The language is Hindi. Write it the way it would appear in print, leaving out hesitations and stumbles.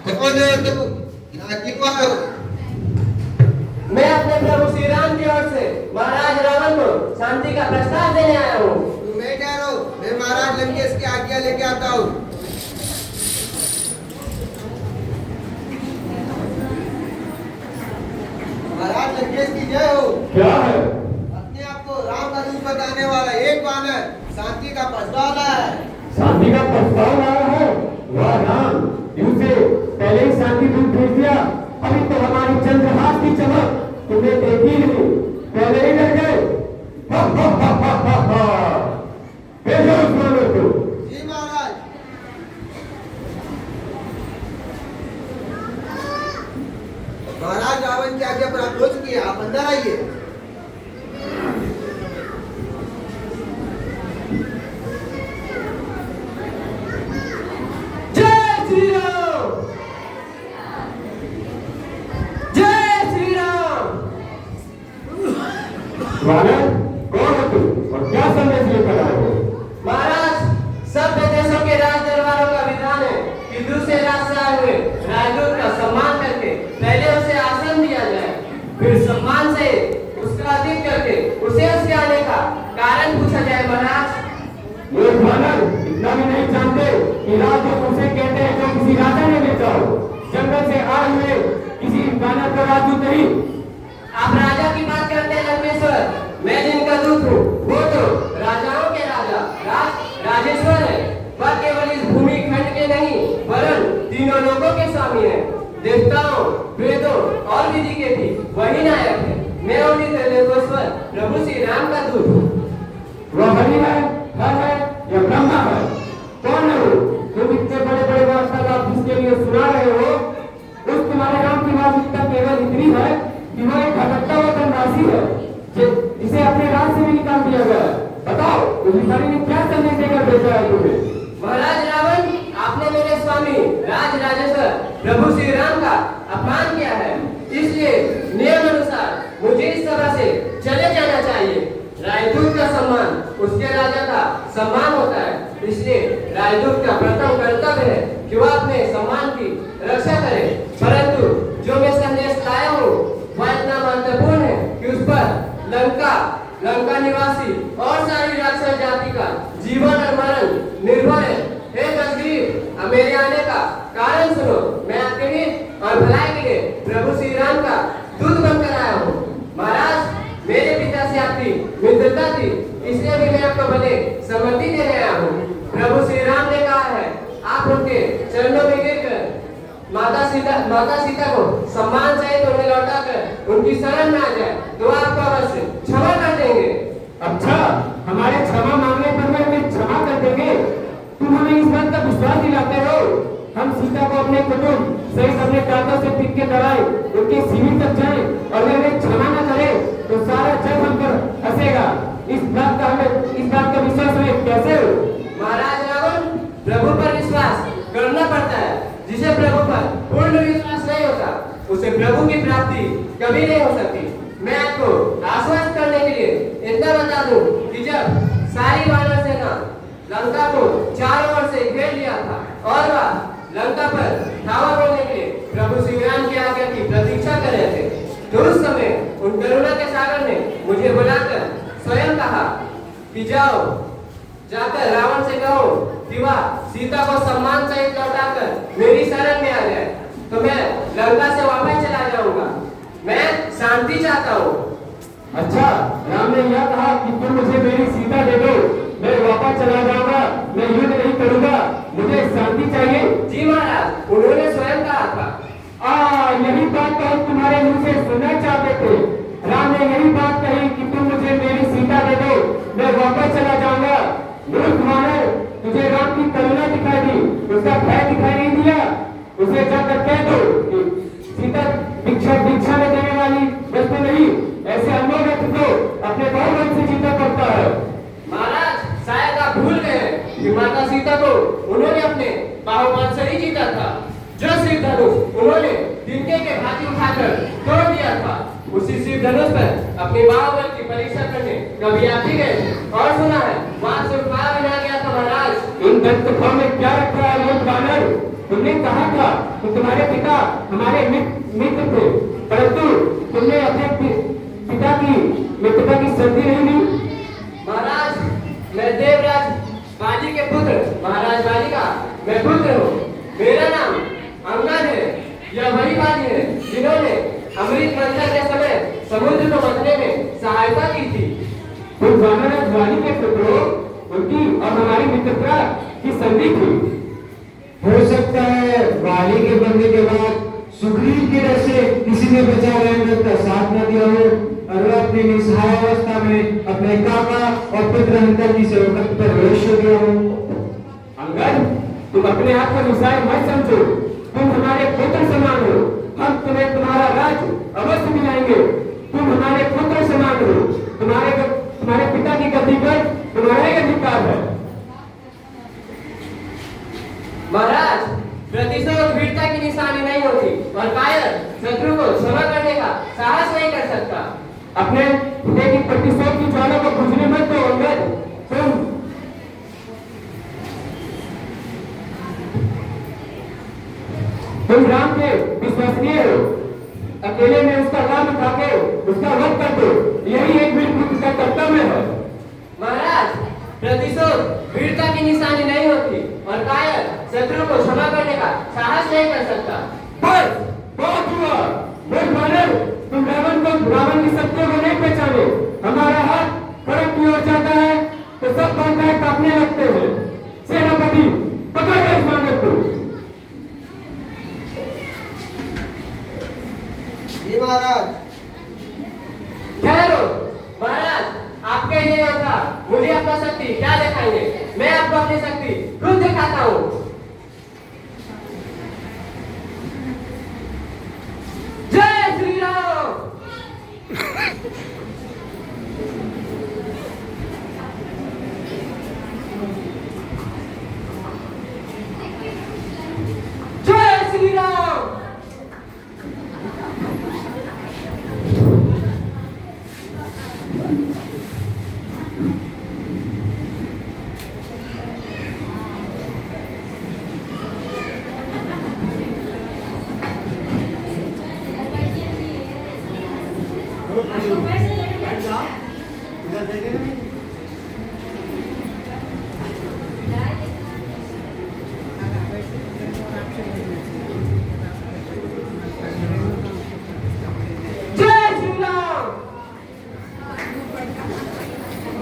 कौन है तू? यहाँ क्यों आए हो? मैं अपने प्रभु श्री राम की ओर से महाराज रावण को शांति का प्रस्ताव देने आया हूँ। तुम मैं कह रहा हूँ, मैं महाराज लंकेश की आज्ञा लेके आता हूँ। महाराज लंकेश की जय हो। क्या है? अपने आप को राम का दूत बताने वाला एक वानर शांति का प्रस्ताव लाया है। शांति का प्रस्ताव लाया है? वाह राम, से पहले ही शांति दूत भेज दिया। अभी तो हमारी चंद्रहास की चमक तुमने देखी नहीं, पहले ही डर गए। भेजो उस वानर को। जी महाराज। महाराज रावण की आज्ञा प्राप्त हो चुकी है, आप अंदर आइए। जय श्री राम, जय श्री राम। वानर, कौन हो तुम और क्या संदेश लेकर आए हो? महाराज, सब देशों के राज दरबारों का विधान है कि दूसरे राज से आए हुए राजदूत का सम्मान करके पहले उसे आसन दिया जाए, फिर सम्मान से उसका अधिक करके उसे उसके आने का कारण पूछा जाए। महाराज, ये वानर इतना भी नहीं जानते कि राज जो उसे कहते हैं जो किसी राजा ने बेचा हो। जंगल से आए हुए किसी वानर का राजदूत नहीं। आप राजा की बात करते हैं लंकेश्वर, मैं जिनका दूत हूँ वो तो राजाओं के राजा राजेश्वर है। वह केवल इस भूमि खंड के नहीं वरन तीनों लोगों के स्वामी है। देवताओं, वेदों और विधि के भी वही नायक है। मैं उन्हीं त्रिलोकेश्वर प्रभु श्री राम का दूत हूँ। वह हरि है, हर है या ब्रह्मा है? कौन है वो? तुम इतने बड़े बड़े वार्तालाप जिसके लिए सुना रहे हो, उस तुम्हारे राम की वास्तविकता केवल इतनी है कि वह एक भटकता हुआ धनराशि है जिसे अपने राज से भी निकाल दिया गया है। बताओ, उस भिखारी ने क्या संदेश देकर भेजा है तुम्हें? महाराज रावण, आपने मेरे स्वामी राजेश्वर प्रभु श्री राम का अपमान किया है, इसलिए नियम अनुसार मुझे इस सभा से चले जाना चाहिए। राजदूत का सम्मान उसके राजा का सम्मान होता है, इसलिए राजदूत का प्रथम कर्तव्य है कि वह अपने सम्मान की रक्षा करे। परंतु जो मैं संदेश लाया हूँ वह इतना महत्वपूर्ण है कि उस पर लंका निवासी और सारी राक्षस जाति का जीवन और मरण निर्भर है। हे तस्वीर, अब मेरे आने का कारण सुनो। मैं आपके हित और भलाई के लिए प्रभु श्री राम का दूत बनकर आया हूँ। महाराज, मेरे पिता से आपकी मित्रता थी, इसलिए भी मैं आपको भले सम्मति देने आया हूँ। प्रभु श्री राम ने कहा है आप उनके चरणों में गिरकर माता सीता को सम्मान सहित उन्हें लौटाकर उनकी शरण में आ जाए तो आपको अवश्य क्षमा कर देंगे। अच्छा, हमारे क्षमा मांगने पर वे हमें क्षमा कर देंगे? तुम हमें इस बात का विश्वास दिलाते हो? हम सीता को अपने कुटुंब सहित अपने दांतों से पीट के दबाए उनके शिविर तक जाए और वे हमें क्षमा न करे तो सारा जग हम पर हंसेगा। इस बात का विश्वास हमें कैसे हो? महाराज रावण, प्रभु पर विश्वास करना पड़ता है। जिसे प्रभु पर पूर्ण विश्वास नहीं होता उसे प्रभु की प्राप्ति कभी नहीं हो सकती। मैं आपको आश्वस्त करने के लिए इतना बता दूं कि जब सारी वानर सेना लंका को चारों ओर से घेर लिया था और वह लंका पर धावा बोलने के लिए प्रभु श्री राम की आज्ञा की प्रतीक्षा कर रहे थे, तो उस समय उन करुणा के सागर ने मुझे बुलाकर स्वयं कहा कि जाकर रावण से कहो कि वह सीता को सम्मान सहित लौटाकर मेरी शरण में आ जाए, तो मैं लंका से वापस चला जाऊंगा। मैं शांति चाहता हूँ। अच्छा, राम ने यह कहा कि तुम मुझे मेरी सीता दे दो, मैं वापस चला जाऊंगा, मैं युद्ध नहीं करूंगा, मुझे शांति चाहिए। जी महाराज, उन्होंने स्वयं कहा था। यही बात तो हम तुम्हारे मुंह से सुनना चाहते थे। राम ने यही बात कही कि तुम मुझे मेरी सीता दे दो, मैं वापस चला जाऊंगा। मूर्ख वानर, तुझे राम की करुणा दिखाई दी, उसका भय दिखाई नहीं दिया। उसे जाकर कह दो कि सीता भिक्षा में देने वाली वस्तु नहीं, ऐसे अनमोल व्यक्ति को अपने बहुबल से जीता पड़ता है। महाराज, शायद आप भूल गए कि माता सीता को उन्होंने अपने बाहुबल से ही जीता था। जो शिव धनुष उन्होंने तिनके के भांति उठाकर तोड़ दिया था, उसी शिव धनुष पर अपने बाहुबल की परीक्षा करने कभी आप ही गए और सुना है वहां से उठा भी ना गया था। महाराज, महाराज इन दंतकथाओं में क्या रखा है मूर्ख बानर? तुमने कहा था कि तुम्हारे पिता हमारे मित्र थे, परंतु तुमने अपने पिता की मित्रता की संधि नहीं ली। महाराज, मैं देवराज बाली के पुत्र महाराज बाली का मैं पुत्र हूँ। मेरा नाम अंगद है। यह वही बाली है जिन्होंने अमृत मंथन के समय समुद्र को मंथने में सहायता की थी। तुम वानरराज वाली के पुत्र हो, उनकी और हमारी मित्रता की संधि थी। हो सकता है वाली के बनने के बाद सुग्रीव की डर से किसी ने बचा अंगद का साथ न दिया हो और वह अपनी निस्सहाय अवस्था में अपने काका और पुत्र अंगद की सेवकत्व पर विवश हो गया हो। अंगद, तुम अपने आप को निस्सहाय मत समझो। तुम हमारे पुत्र समान हो। हम तुम्हें तुम्हारा राज्य अवश्य दिलाएंगे। तुम हमारे पुत्र समान हो। तुम्हारे पिता की गद्दी पर तुम्हारा ही अधिकार है। महाराज, प्रतिशोध वीरता की निशानी नहीं होती और कायर शत्रु को क्षमा करने का साहस नहीं कर सकता। अपने पिता की प्रतिशोध की ज्वाला को बुझने मत दो अंगद। तुम राम के विश्वसनीय हो। अकेले में उसका नाम उठा के उसका वध कर दो। यही एक वीर पुत्र का कर्तव्य है। महाराज, प्रतिशोध वीरता की निशानी नहीं होती और कायर शत्रु को क्षमा करने का साहस नहीं कर सकता। बस बहुत हुआ। मूर्ख बानर, तुम रावण की शक्तियों को नहीं पहचाने। हमारा हाथ खड़क की ओर जाता है तो सब बाधाएं कांपने लगते हैं। सेनापति, पकड़ लो इस बानर को। जी महाराज। ठहरो महाराज, आपके लिए था मुझे अपना शक्ति क्या दिखाएंगे? मैं आपको अपनी शक्ति खुद दिखाता हूँ। जय श्री राम। जय श्री राम।